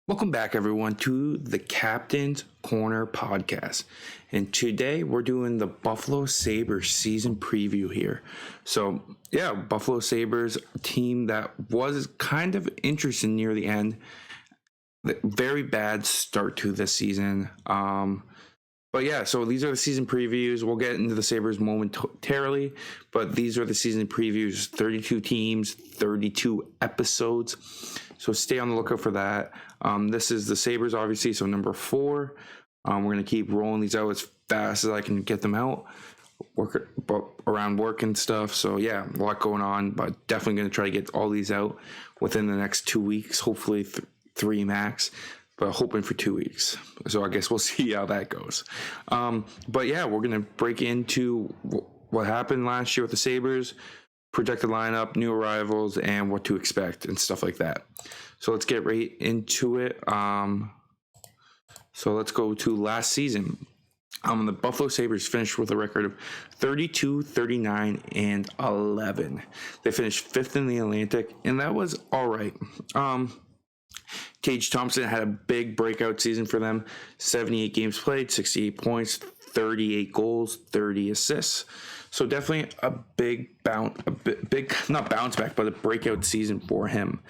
Welcome back, everyone, to the Captain's Corner podcast. And today we're doing the Buffalo Sabres season preview here. So, Buffalo Sabres, a team that was kind of interesting near the end. Very bad start to this season. So these are the season previews. We'll get into the Sabres momentarily, but these are the season previews. 32 teams, 32 episodes. So stay on the lookout for that. This is the Sabres, obviously, so number 4. We're going to keep rolling these out as fast as I can get them out, around work and stuff. So, a lot going on, but definitely going to try to get all these out within the next 2 weeks, hopefully 3 max, but hoping for 2 weeks. So I guess we'll see how that goes. We're going to break into what happened last year with the Sabres, projected lineup, new arrivals, and what to expect and stuff like that. So let's get right into it. So let's go to last season. The Buffalo Sabres finished with a record of 32, 39, and 11. They finished 5th in the Atlantic, and that was all right. Tage Thompson had a big breakout season for them. 78 games played, 68 points, 38 goals, 30 assists. So definitely a big not bounce back, but a breakout season for him.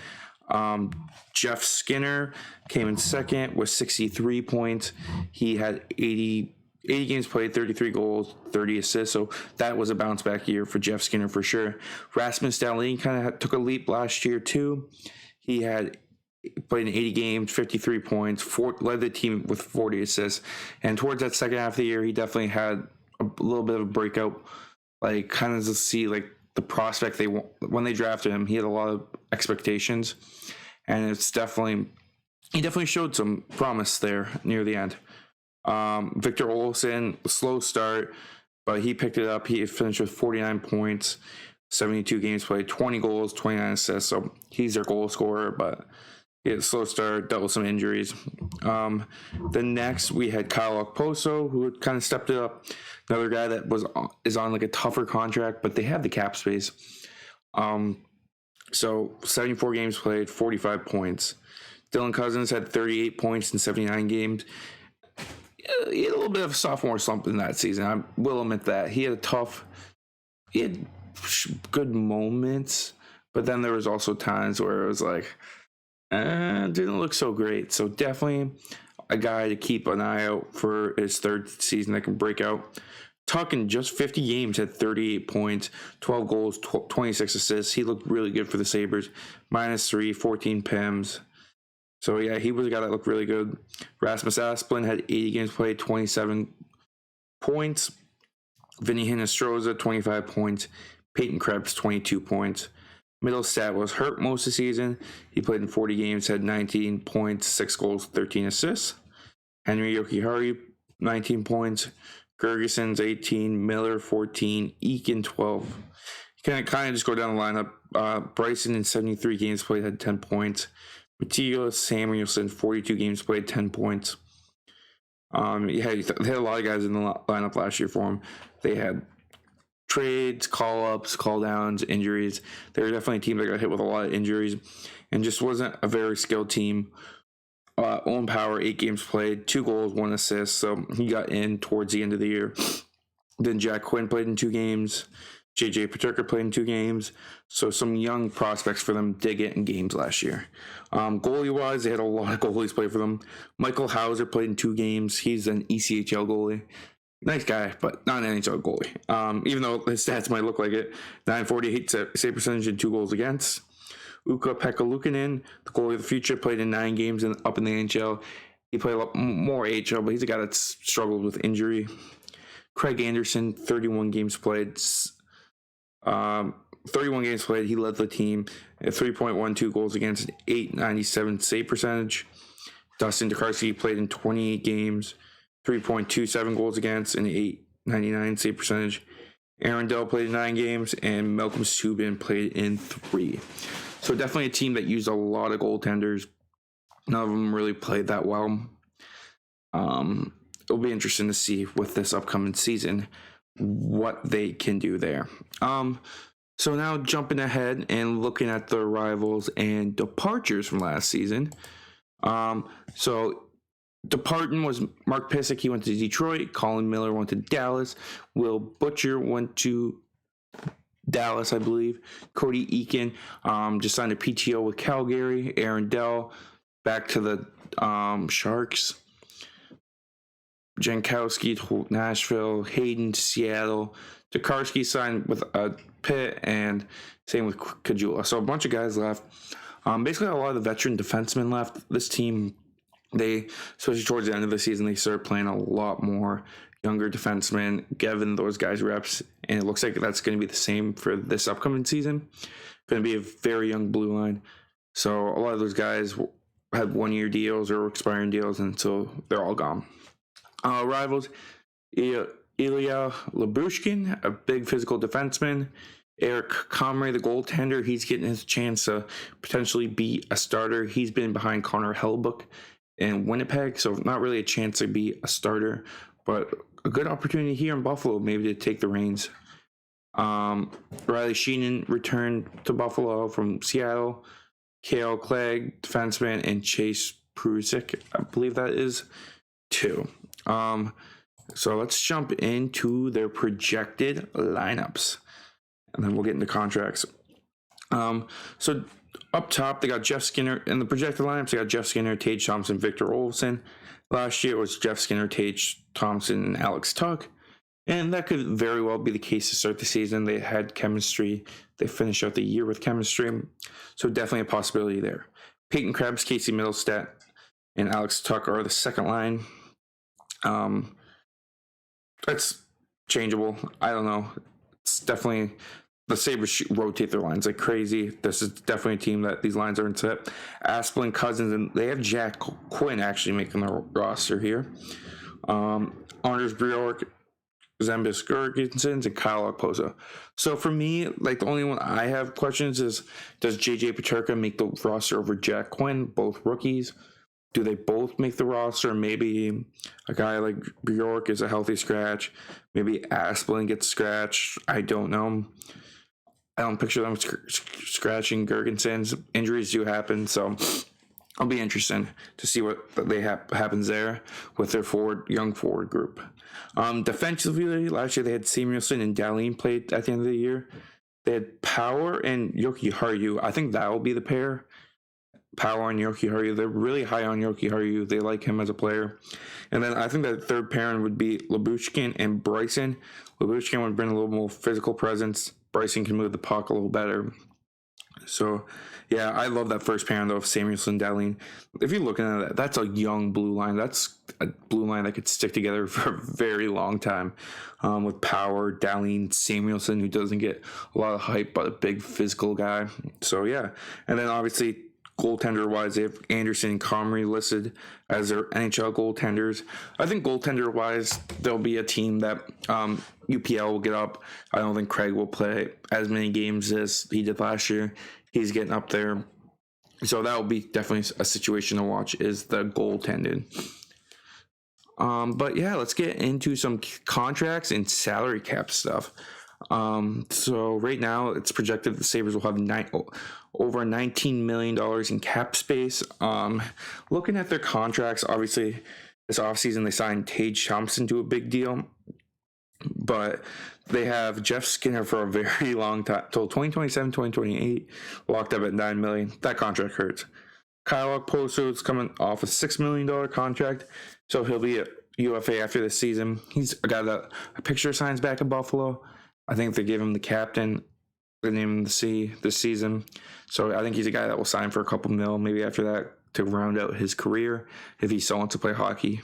Jeff Skinner came in second with 63 points. He had 80 games played, 33 goals, 30 assists. So that was a bounce back year for Jeff Skinner for sure. Rasmus Dahlin kind of took a leap last year too. He had played in 80 games, 53 points, led the team with 40 assists. And towards that second half of the year, he definitely had a little bit of a breakout. Like, kind of to see, like, the prospect when they drafted him, he had a lot of expectations. And he definitely showed some promise there near the end. Victor Olofsson, slow start, but he picked it up. He finished with 49 points, 72 games played, 20 goals, 29 assists. So he's their goal scorer, but he had a slow start, dealt with some injuries. Then next we had Kyle Okposo, who kind of stepped it up. Another guy that is on like a tougher contract, but they have the cap space. So 74 games played, 45 points. Dylan Cousins had 38 points in 79 games. He had a little bit of a sophomore slump in that season. I will admit that. He had good moments, but then there was also times where it was like, didn't look so great. So definitely a guy to keep an eye out for his third season that can break out. Tuck in just 50 games had 38 points, 12 goals, 26 assists. He looked really good for the Sabres. -3, 14 PIMs. So, he was a guy that looked really good. Rasmus Asplund had 80 games played, 27 points. Vinny Hinostroza, 25 points. Peyton Krebs, 22 points. Middlestat was hurt most of the season. He played in 40 games, had 19 points, 6 goals, 13 assists. Henry Jokiharju, 19 points. Gergeson's 18, Miller 14, Eakin 12. You kind of just go down the lineup. Bryson in 73 games played had 10 points. Matthias Samuelson, 42 games played, 10 points. They had a lot of guys in the lineup last year for him. They had trades, call-ups, call-downs, injuries. They were definitely a team that got hit with a lot of injuries and just wasn't a very skilled team. Owen Power, 8 games played, 2 goals, 1 assist. So he got in towards the end of the year. Then Jack Quinn played in 2 games. JJ Peterka played in 2 games. So some young prospects for them did get in games last year. Goalie-wise, they had a lot of goalies play for them. Michael Hauser played in 2 games. He's an ECHL goalie. Nice guy, but not an NHL goalie. Even though his stats might look like it. 948 save percentage and 2 goals against. Ukko-Pekka Luukkonen, the goalie of the future, played in 9 games up in the NHL. He played a lot more AHL, but he's a guy that's struggled with injury. Craig Anderson, 31 games played. 31 games played. He led the team at 3.12 goals against, an 897 save percentage. Dustin Tokarski played in 28 games, 3.27 goals against, an 899 save percentage. Aaron Dell played in 9 games, and Malcolm Subban played in 3. So definitely a team that used a lot of goaltenders. None of them really played that well. It'll be interesting to see with this upcoming season what they can do there. So now jumping ahead and looking at the arrivals and departures from last season. So departing was Mark Pysyk. He went to Detroit. Colin Miller went to Dallas. Will Butcher went to Dallas, I believe. Cody Eakin just signed a PTO with Calgary. Aaron Dell back to the Sharks. Jankowski to Nashville. Hayden to Seattle. Tokarski signed with Pitt, and same with Kajula. So a bunch of guys left. Basically, a lot of the veteran defensemen left. This team, especially towards the end of the season, they started playing a lot more younger defensemen, giving those guys reps, and it looks like that's going to be the same for this upcoming season. Going to be a very young blue line. So a lot of those guys had 1-year deals or expiring deals, and so they're all gone. Rivals, Ilya Lyubushkin, a big physical defenseman. Eric Comrie, the goaltender, he's getting his chance to potentially be a starter. He's been behind Connor Hellebuyck in Winnipeg, so not really a chance to be a starter, but a good opportunity here in Buffalo maybe to take the reins. Riley Sheenan returned to Buffalo from Seattle. Kale Clegg, defenseman, and Chase Prusik, I believe that is 2. So let's jump into their projected lineups, and then we'll get into contracts. So up top, they got Jeff Skinner. In the projected lineups, they got Jeff Skinner, Tage Thompson, Victor Olofsson. Last year it was Jeff Skinner, Tage Thompson, and Alex Tuch. And that could very well be the case to start the season. They had chemistry. They finished out the year with chemistry. So definitely a possibility there. Peyton Krebs, Casey Middlestat, and Alex Tuch are the second line. That's changeable. I don't know. It's definitely the Sabres rotate their lines like crazy. This is definitely a team that these lines aren't set. Asplund, Cousins, and they have Jack Quinn actually making the roster here. Anders Bjork, Zembis Gergensons, and Kyle Okposo. So for me, like the only one I have questions is, does JJ Peterka make the roster over Jack Quinn? Both rookies. Do they both make the roster? Maybe a guy like Bjork is a healthy scratch. Maybe Asplund gets scratched. I don't know. I don't picture them scratching Gergensons. Injuries do happen, so I'll be interested to see what happens there with their young forward group. Defensively, last year they had Samuelson and Dahlin played at the end of the year. They had Power and Yoki Haru. I think that will be the pair. Power and Yoki Haru. They're really high on Yoki Haru. They like him as a player. And then I think that third pairing would be Lyubushkin and Bryson. Lyubushkin would bring a little more physical presence. Bryson can move the puck a little better. So, yeah, I love that first pairing, though, of Samuelson and Dahlin. If you're looking at that, that's a young blue line. That's a blue line that could stick together for a very long time with Power, Dahlin, Samuelson, who doesn't get a lot of hype, but a big physical guy. So, yeah. And then, obviously, goaltender-wise, they have Anderson and Comrie listed as their NHL goaltenders. I think goaltender-wise, there'll be a team that UPL will get up. I don't think Craig will play as many games as he did last year. He's getting up there. So that will be definitely a situation to watch, is the goaltending. But yeah, let's get into some contracts and salary cap stuff. So right now it's projected the Sabres will have over $19 million in cap space. Looking at their contracts, obviously this offseason they signed Tage Thompson to a big deal, but they have Jeff Skinner for a very long time, till 2027, 2028, locked up at $9 million. That contract hurts. Kyle Okposo is coming off a $6 million contract, so he'll be a UFA after this season. He's a guy that a picture signs back in Buffalo. I think they gave him the captain, the name of the sea this season. So I think he's a guy that will sign for a couple mil, maybe after that, to round out his career if he still wants to play hockey.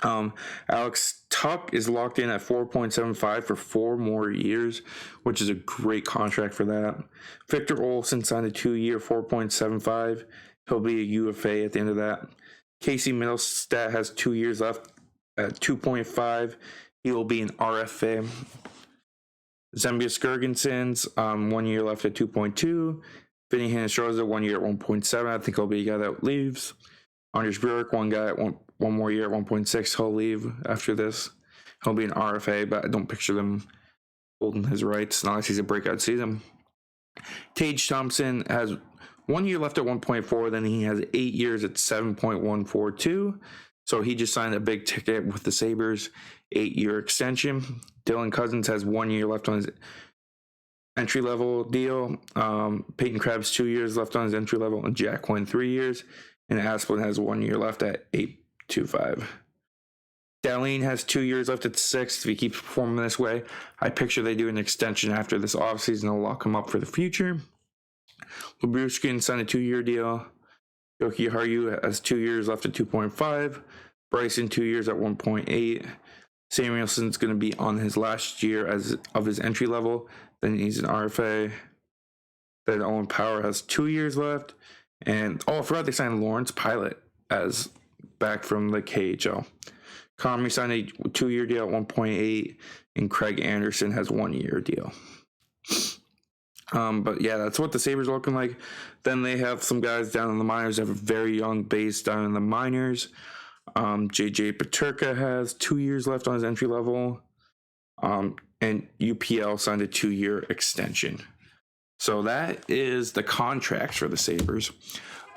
Alex Tuch is locked in at 4.75 for 4 more years, which is a great contract for that. Victor Olofsson signed a 2-year, 4.75. He'll be a UFA at the end of that. Casey Middlestat has 2 years left at 2.5. He will be an RFA. Zembius Gergensons, 1 year left at 2.2. Vinny Hinostroza, 1 year at 1.7. I think he'll be a guy that leaves. Anders Bjork, one more year at 1.6. He'll leave after this. He'll be an RFA, but I don't picture them holding his rights unless he's a breakout season. Tage Thompson has 1 year left at 1.4. Then he has 8 years at 7.142. So he just signed a big ticket with the Sabres, 8-year extension. Dylan Cousins has 1 year left on his entry-level deal. Peyton Krebs, 2 years left on his entry level, and Jack Quinn, 3 years. And Asplund has 1 year left at 825. Dahlin has 2 years left at 6. If he keeps performing this way, I picture they do an extension after this offseason to lock him up for the future. Labruskin signed a 2-year deal. Yoki Haru has 2 years left at 2.5. Bryson, 2 years at 1.8. Samuelson's going to be on his last year of his entry level. Then he's an RFA. Then Owen Power has 2 years left. And, I forgot they signed Lawrence Pilot as back from the KHL. Comrie signed a 2-year deal at 1.8. And Craig Anderson has 1 year deal. But yeah, that's what the Sabres are looking like. Then they have some guys down in the minors. They have a very young base down in the minors. JJ Peterka has 2 years left on his entry level. And UPL signed a 2-year extension. So that is the contracts for the Sabres.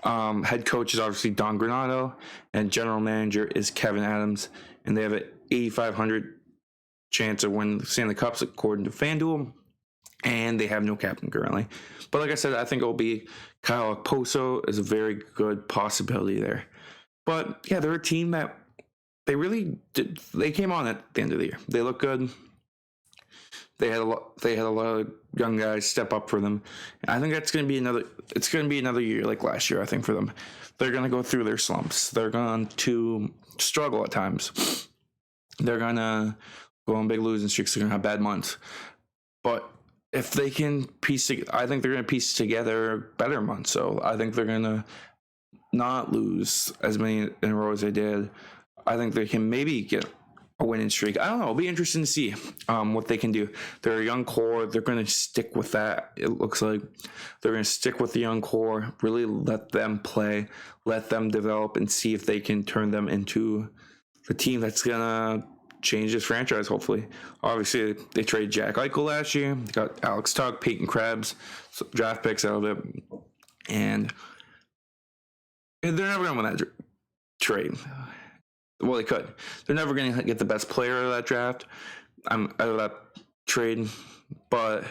Head coach is obviously Don Granato, and general manager is Kevin Adams. And they have an 8,500 chance of winning the Stanley Cups according to FanDuel. And they have no captain currently. But like I said, I think it'll be Kyle Okposo is a very good possibility there. But yeah, they're a team that they really did. They came on at the end of the year. They look good. They had a lot of young guys step up for them. And I think that's going to be another year like last year, I think, for them. They're going to go through their slumps. They're going to struggle at times. They're going to go on big losing streaks. They're going to have bad months. But if they can I think they're going to piece together better months. So I think they're going to not lose as many in a row as they did. I think they can maybe get a winning streak. I don't know. It'll be interesting to see what they can do. They're a young core. They're going to stick with that. It looks like they're going to stick with the young core, really let them play, let them develop, and see if they can turn them into the team that's going to change this franchise, hopefully. Obviously, they traded Jack Eichel last year. They got Alex Tuch, Peyton Krebs, draft picks out of it. And they're never going to win that trade. Well, they could. They're never going to get the best player out of that draft, out of that trade, but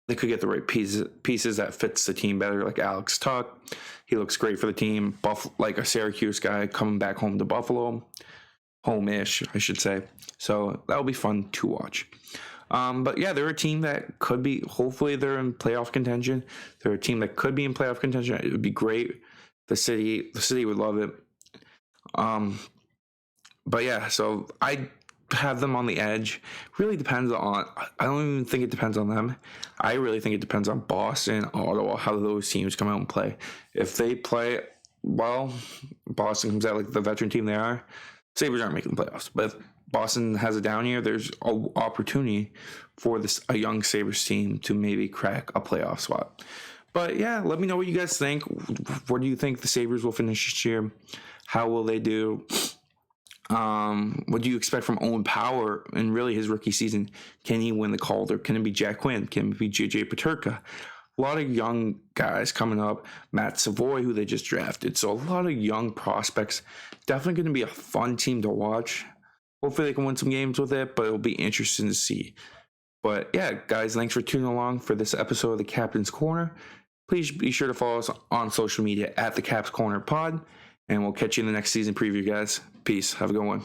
they could get the right pieces that fits the team better, like Alex Tuch. He looks great for the team. Like a Syracuse guy coming back home to Buffalo. Home-ish, I should say. So that'll be fun to watch. But yeah, they're a team that could be, hopefully they're in playoff contention. They're a team that could be in playoff contention. It would be great. The city would love it. But yeah, so I have them on the edge. Really depends on, I don't even think it depends on them. I really think it depends on Boston, Ottawa, how those teams come out and play. If they play well, Boston comes out like the veteran team they are, Sabres aren't making the playoffs. But if Boston has a down year, there's an opportunity for a young Sabres team to maybe crack a playoff spot. But yeah, let me know what you guys think. Where do you think the Sabres will finish this year? How will they do? What do you expect from Owen Power in really his rookie season? Can he win the Calder? Can it be Jack Quinn? Can it be JJ Peterka? A lot of young guys coming up. Matt Savoy, who they just drafted. So a lot of young prospects. Definitely going to be a fun team to watch. Hopefully they can win some games with it, but it'll be interesting to see. But yeah, guys, thanks for tuning along for this episode of the Captain's Corner. Please be sure to follow us on social media at the Caps Corner Pod. And we'll catch you in the next season preview, guys. Peace. Have a good one.